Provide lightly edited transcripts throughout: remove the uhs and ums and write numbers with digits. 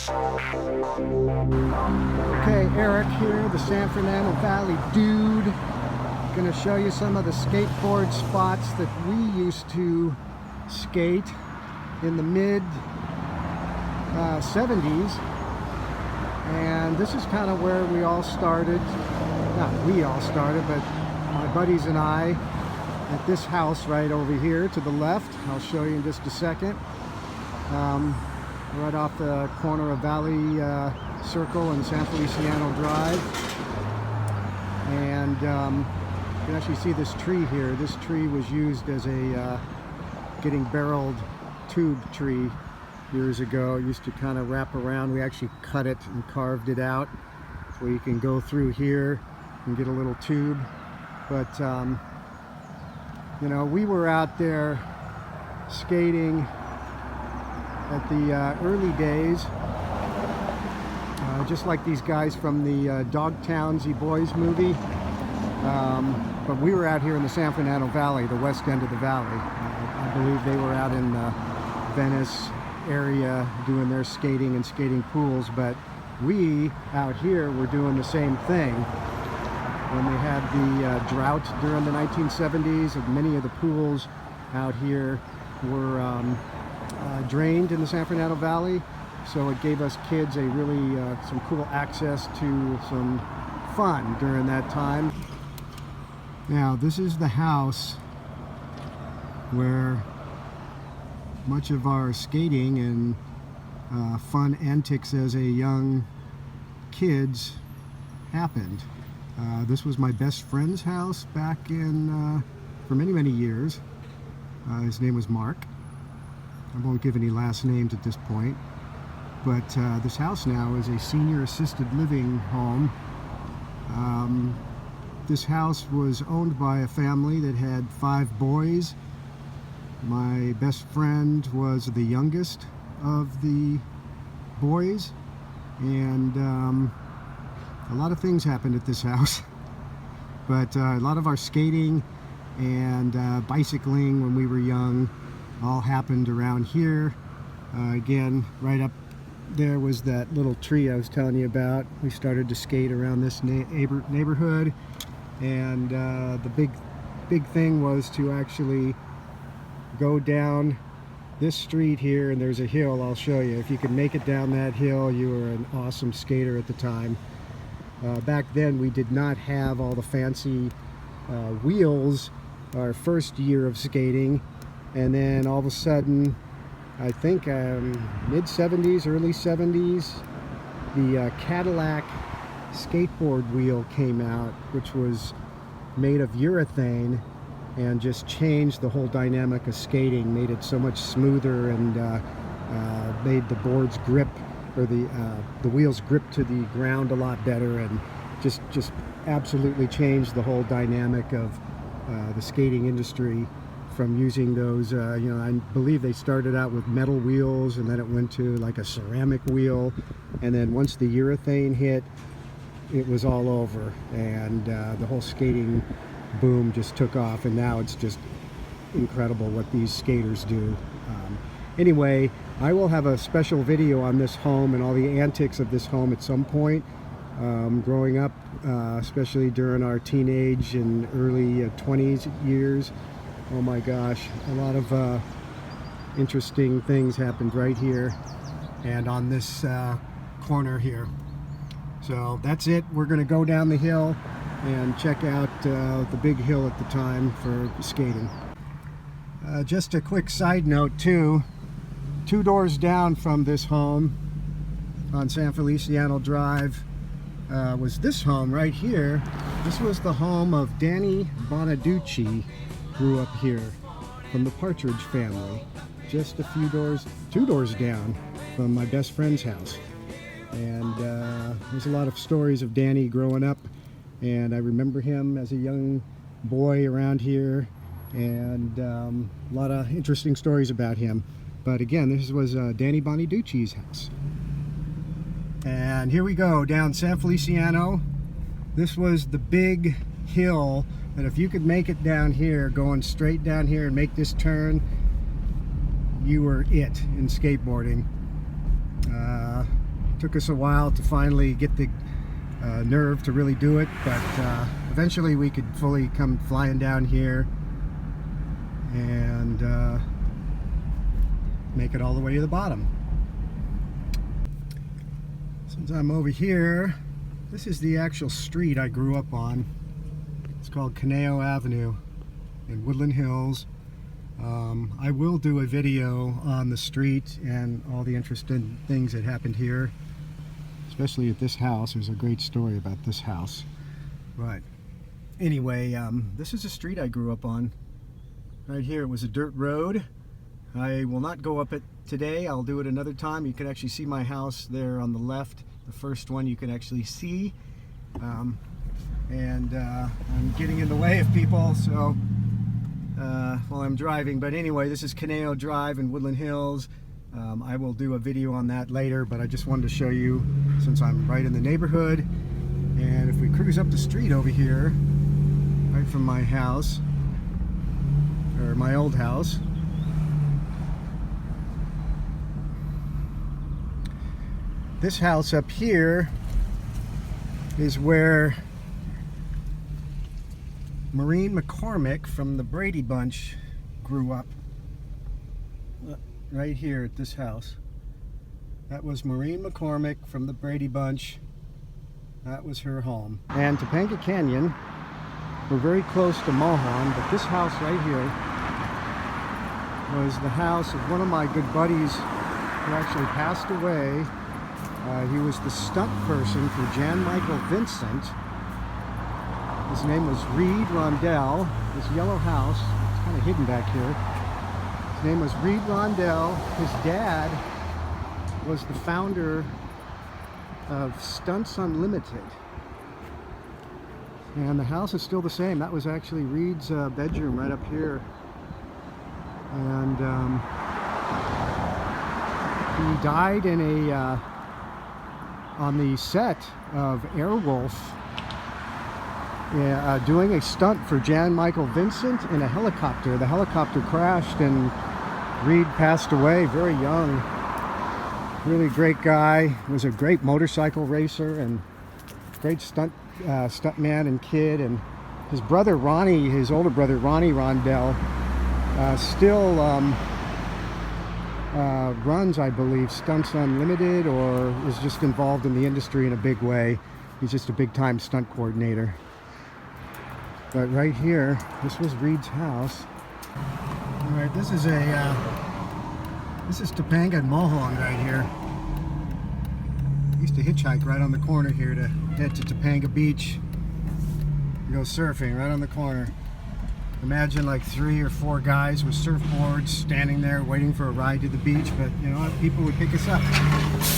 Okay, Eric here, the San Fernando Valley dude. Gonna show you some of the skateboard spots that we used to skate in the mid 70s. And this is kind of where we all started. Not we all started, but my buddies and I at this house right over here to the left. I'll show you in just a second. Right off the corner of Valley Circle and San Feliciano Drive. And you can actually see this tree here. This tree was used as a getting barreled tube tree years ago. It used to kind of wrap around. We actually cut it and carved it out so you can go through here and get a little tube. But you know, we were out there skating at the early days, just like these guys from the Dogtownsy Boys movie. But we were out here in the San Fernando Valley, the west end of the valley. I believe they were out in the Venice area doing their skating and skating pools, but we out here were doing the same thing. When they had the drought during the 1970s, and many of the pools out here were drained in the San Fernando Valley, so it gave us kids a really some cool access to some fun during that time. Now this is the house where much of our skating and fun antics as a young kids happened. This was my best friend's house back in for many years. His name was Mark. I won't give any last names at this point, but this house now is a senior assisted living home. This house was owned by a family that had 5 boys. My best friend was the youngest of the boys, and a lot of things happened at this house. But a lot of our skating and bicycling when we were young all happened around here. Again, right up there was that little tree I was telling you about. We started to skate around this neighborhood, and the big thing was to actually go down this street here, and there's a hill I'll show you. If you could make it down that hill, you were an awesome skater at the time. Back then we did not have all the fancy wheels our first year of skating, and then all of a sudden, I think mid-70s, early 70s, the Cadillac skateboard wheel came out, which was made of urethane and just changed the whole dynamic of skating, made it so much smoother, and made the boards grip, or the wheels grip to the ground a lot better, and just absolutely changed the whole dynamic of the skating industry from using those, you know, I believe they started out with metal wheels, and then it went to like a ceramic wheel, and then once the urethane hit, it was all over, and the whole skating boom just took off, and now it's just incredible what these skaters do. Anyway, I will have a special video on this home and all the antics of this home at some point. Growing up, especially during our teenage and early 20s years, oh my gosh, a lot of interesting things happened right here and on this corner here. So that's it. We're going to go down the hill and check out the big hill at the time for skating. Just a quick side note too, 2 doors down from this home on San Feliciano Drive was this home right here. This was the home of Danny Bonaducci, grew up here, from the Partridge family, just a few doors, 2 doors down from my best friend's house. And there's a lot of stories of Danny growing up, and I remember him as a young boy around here, and a lot of interesting stories about him. But again, this was Danny Bonaducci's house. And here we go down San Feliciano. This was the big hill that if you could make it down here, going straight down here and make this turn, you were it in skateboarding. Took us a while to finally get the nerve to really do it, but eventually we could fully come flying down here and make it all the way to the bottom. Since I'm over here, this is the actual street I grew up on. It's called Caneo Avenue in Woodland Hills. I will do a video on the street and all the interesting things that happened here, especially at this house. There's a great story about this house. But anyway, this is a street I grew up on. Right here, it was a dirt road. I will not go up it today. I'll do it another time. You can actually see my house there on the left. The first one you can actually see. I'm getting in the way of people, so while I'm driving. But anyway, this is Caneo Drive in Woodland Hills. I will do a video on that later, but I just wanted to show you since I'm right in the neighborhood. And if we cruise up the street over here, right from my house, or my old house, this house up here is where Maureen McCormick from the Brady Bunch grew up. Right here at this house. That was Maureen McCormick from the Brady Bunch. That was her home. And Topanga Canyon, we're very close to Mohon, but this house right here was the house of one of my good buddies who actually passed away. He was the stunt person for Jan Michael Vincent. His name was Reed Rondell. This yellow house, it's kind of hidden back here. His name was Reed Rondell. His dad was the founder of Stunts Unlimited. And the house is still the same. That was actually Reed's bedroom right up here. And he died in a on the set of Airwolf, doing a stunt for Jan Michael Vincent in a helicopter. The helicopter crashed and Reed passed away very young. Really great guy. Was a great motorcycle racer and great stuntman and kid. And his brother Ronnie, his older brother Ronnie Rondell, still runs, I believe, Stunts Unlimited, or is just involved in the industry in a big way. He's just a big-time stunt coordinator. But right here, this was Reed's house. All right, this is Topanga and Mohon right here. I used to hitchhike right on the corner here to head to Topanga Beach and go surfing right on the corner. Imagine like 3 or 4 guys with surfboards standing there waiting for a ride to the beach, but you know, people would pick us up.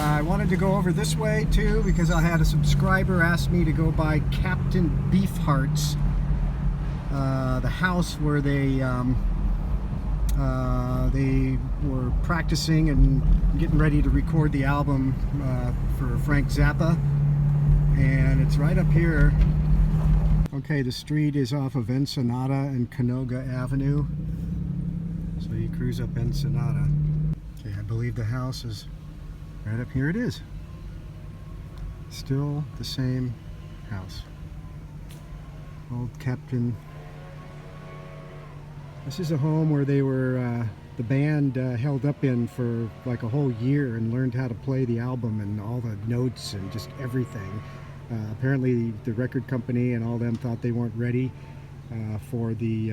I wanted to go over this way too because I had a subscriber ask me to go by Captain Beefheart's, the house where they were practicing and getting ready to record the album for Frank Zappa, and it's right up here. Okay, the street is off of Ensenada and Canoga Avenue, so you cruise up Ensenada. Okay, I believe the house is right up here. It is still the same house. Old Captain. This is a home where they were the band held up in for like a whole year and learned how to play the album and all the notes and just everything. Apparently the record company and all them thought they weren't ready for the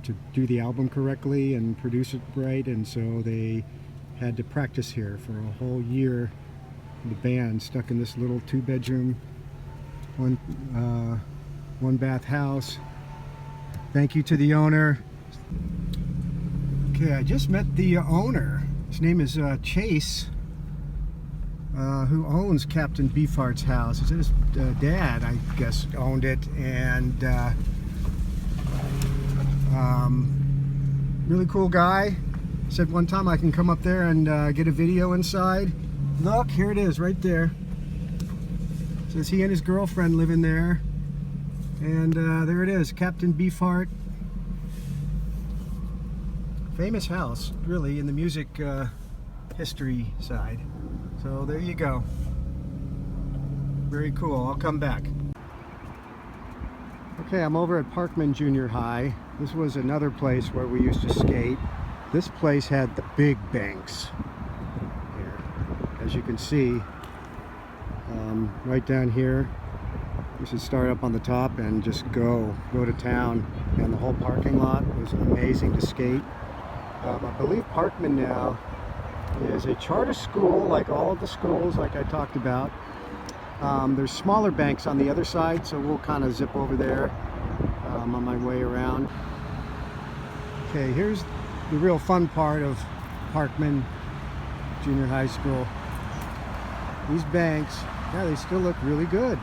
to do the album correctly and produce it right, and so they had to practice here for a whole year. The band stuck in this little 2-bedroom, one bath house. Thank you to the owner. Okay, I just met the owner. His name is Chase. Who owns Captain Beefheart's house. His dad, I guess, owned it, and really cool guy. Said one time I can come up there and get a video inside. Look, here it is right there. Says he and his girlfriend live in there, and there it is, Captain Beefheart. Famous house, really, in the music history side. So there you go. Very cool. I'll come back. Okay, I'm over at Parkman Junior High. This was another place where we used to skate. This place had the big banks here, as you can see. Right down here, you should start up on the top and just go to town. And the whole parking lot was amazing to skate. I believe Parkman now is a charter school, like all of the schools, like I talked about. There's smaller banks on the other side, so we'll kind of zip over there on my way around. Okay, here's the real fun part of Parkman Junior High School. These banks, yeah, they still look really good.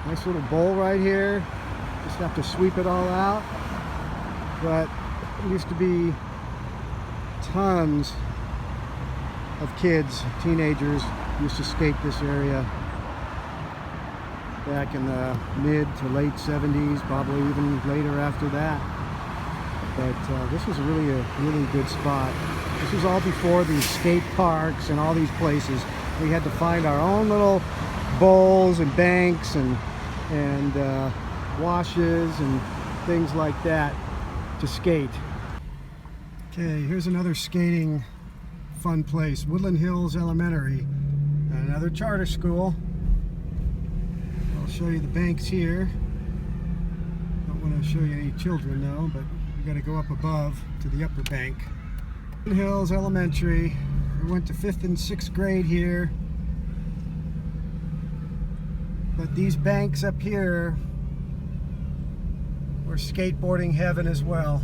Nice little bowl right here. Just have to sweep it all out. But it used to be tons of kids, teenagers, used to skate this area back in the mid to late 70s, probably even later after that. But this was really a really good spot. This was all before these skate parks and all these places. We had to find our own little bowls and banks and washes and things like that to skate. Okay, here's another skating fun place, Woodland Hills Elementary, another charter school. I'll show you the banks here. Don't want to show you any children though, but you got to go up above to the upper bank. Woodland Hills Elementary. We went to 5th and 6th grade here. But these banks up here were skateboarding heaven as well.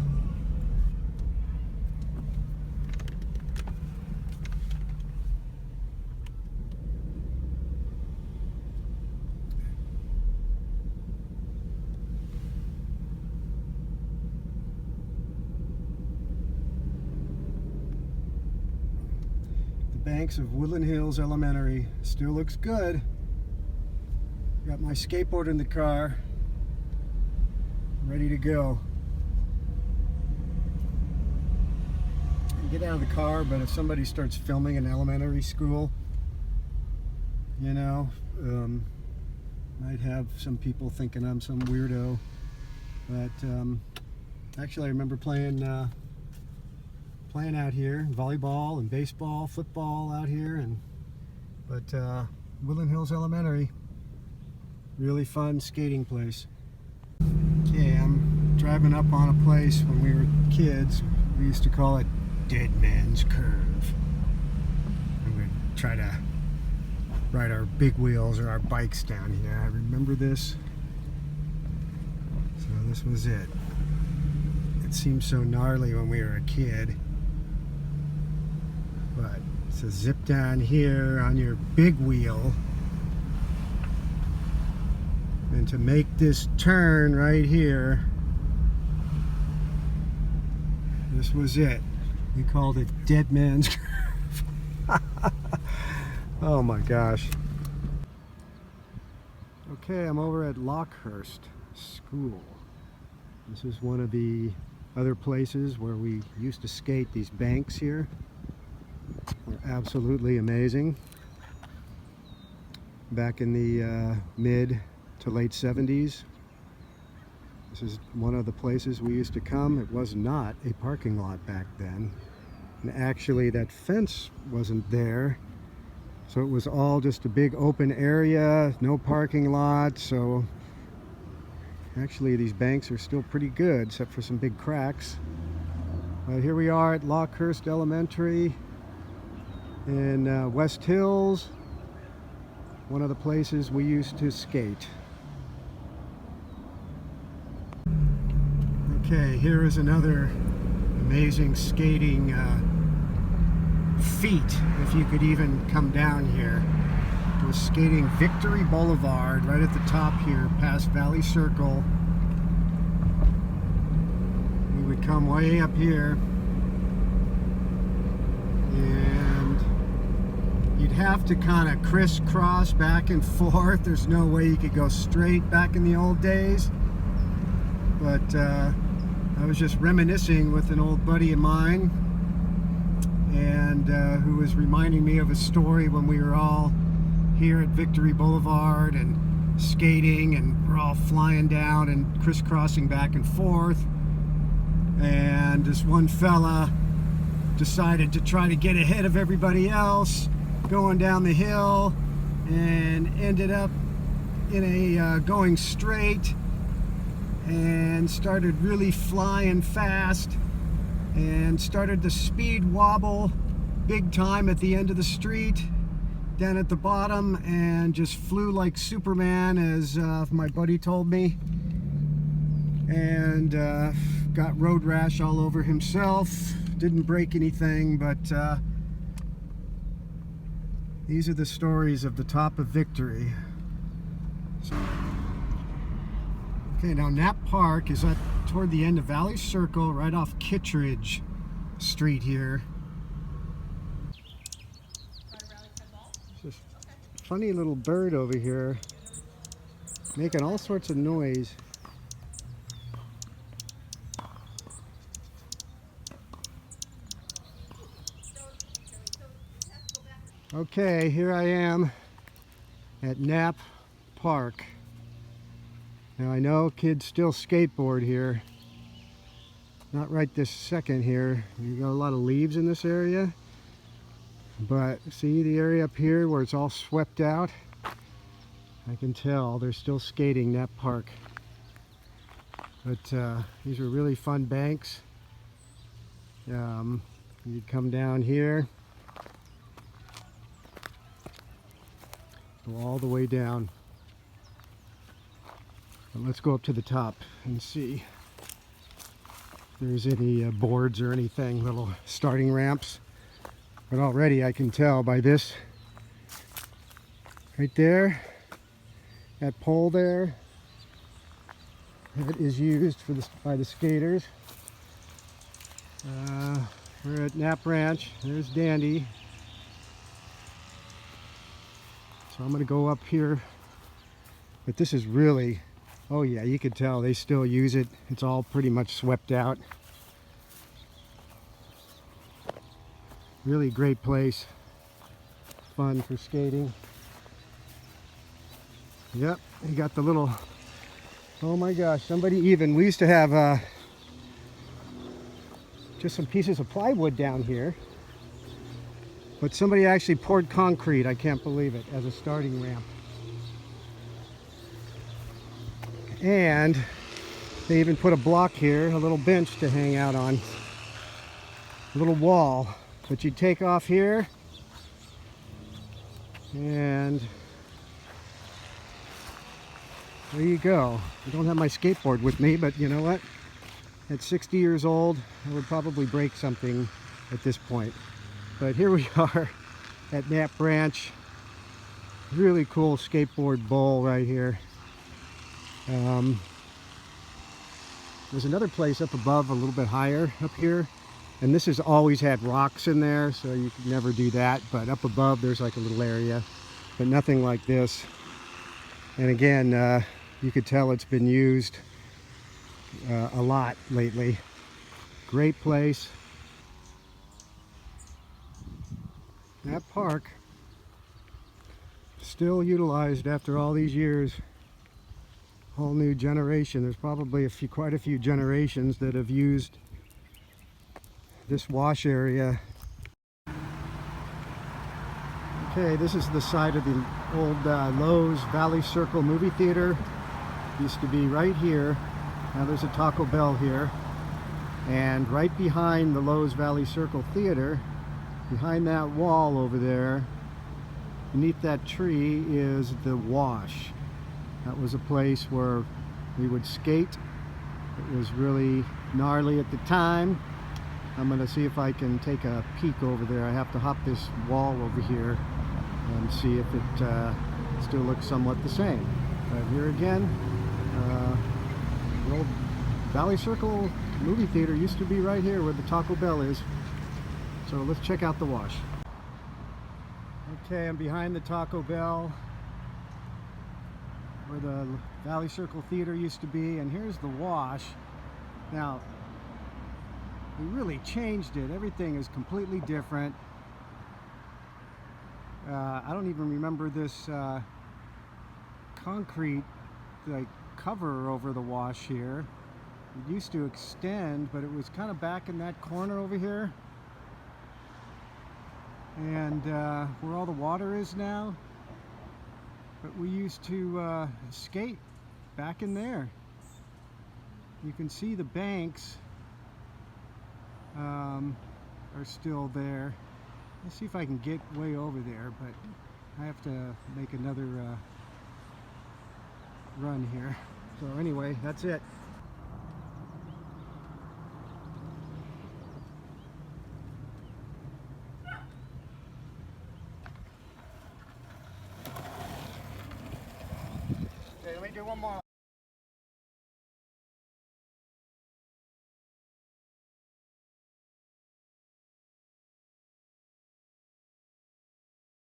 The banks of Woodland Hills Elementary still looks good. Got my skateboard in the car, ready to go. I get out of the car, but if somebody starts filming an elementary school, you know, might have some people thinking I'm some weirdo. But actually, I remember playing out here, volleyball and baseball, football out here, but Woodland Hills Elementary. Really fun skating place. Okay, I'm driving up on a place when we were kids. We used to call it Dead Man's Curve. And we'd try to ride our big wheels or our bikes down here. I remember this. So this was it. It seemed so gnarly when we were a kid. But it's a zip down here on your big wheel. And to make this turn right here, this was it. We called it Dead Man's Curve. Oh my gosh. Okay, I'm over at Lockhurst School. This is one of the other places where we used to skate. These banks here were absolutely amazing. Back in the mid to late 70s. This is one of the places we used to come. It was not a parking lot back then. And actually that fence wasn't there. So it was all just a big open area, no parking lot. So actually these banks are still pretty good, except for some big cracks. But here we are at Lockhurst Elementary in West Hills. One of the places we used to skate. Okay, here is another amazing skating feat, if you could even come down here. It was skating Victory Boulevard right at the top here, past Valley Circle. We would come way up here, and you'd have to kind of crisscross back and forth. There's no way you could go straight back in the old days. But I was just reminiscing with an old buddy of mine, and and who was reminding me of a story when we were all here at Victory Boulevard and skating, and we're all flying down and crisscrossing back and forth, and this one fella decided to try to get ahead of everybody else going down the hill, and ended up in a going straight, and started really flying fast, and started to speed wobble big time at the end of the street down at the bottom, and just flew like Superman, as my buddy told me, and got road rash all over himself. Didn't break anything, but these are the stories of the top of Victory. So, okay, now Knapp Park is toward the end of Valley Circle, right off Kittredge Street here. Just a funny little bird over here, making all sorts of noise. Okay, here I am at Knapp Park. Now I know kids still skateboard here. Not right this second here. You got a lot of leaves in this area. But see the area up here where it's all swept out? I can tell they're still skating Knapp Park. But these are really fun banks. You come down here, go all the way down. But let's go up to the top and see if there's any boards or anything, little starting ramps. But already I can tell by this right there, that pole there, that is used for by the skaters. We're at Knapp Ranch. There's Dandy. So I'm going to go up here. But this is really, oh yeah, you can tell they still use it. It's all pretty much swept out. Really great place. Fun for skating. Yep, you got the little, oh my gosh, we used to have just some pieces of plywood down here. But somebody actually poured concrete, I can't believe it, as a starting ramp. And they even put a block here, a little bench to hang out on. A little wall. But you take off here, and there you go. I don't have my skateboard with me, but you know what? At 60 years old, I would probably break something at this point. But here we are at Knapp Ranch. Really cool skateboard bowl right here. There's another place up above, a little bit higher up here. And this has always had rocks in there, so you could never do that. But up above, there's like a little area, but nothing like this. And again, you could tell it's been used a lot lately. Great place. That park, still utilized after all these years. Whole new generation. There's probably quite a few generations that have used this wash area. Okay, this is the side of the old Lowe's Valley Circle movie theater. Used to be right here. Now there's a Taco Bell here. And right behind the Lowe's Valley Circle theater, behind that wall over there, beneath that tree, is the wash. That was a place where we would skate. It was really gnarly at the time. I'm going to see if I can take a peek over there. I have to hop this wall over here and see if it still looks somewhat the same. But here again, the old Valley Circle movie theater used to be right here where the Taco Bell is. So let's check out the wash. Okay, I'm behind the Taco Bell where the Valley Circle Theater used to be, and here's the wash. Now, we really changed it. Everything is completely different. I don't even remember this concrete like cover over the wash here. It used to extend, but it was kind of back in that corner over here, and where all the water is now. But we used to skate back in there. You can see the banks are still there. Let's see if I can get way over there, but I have to make another run here. So anyway, that's it. Okay, let me do one more.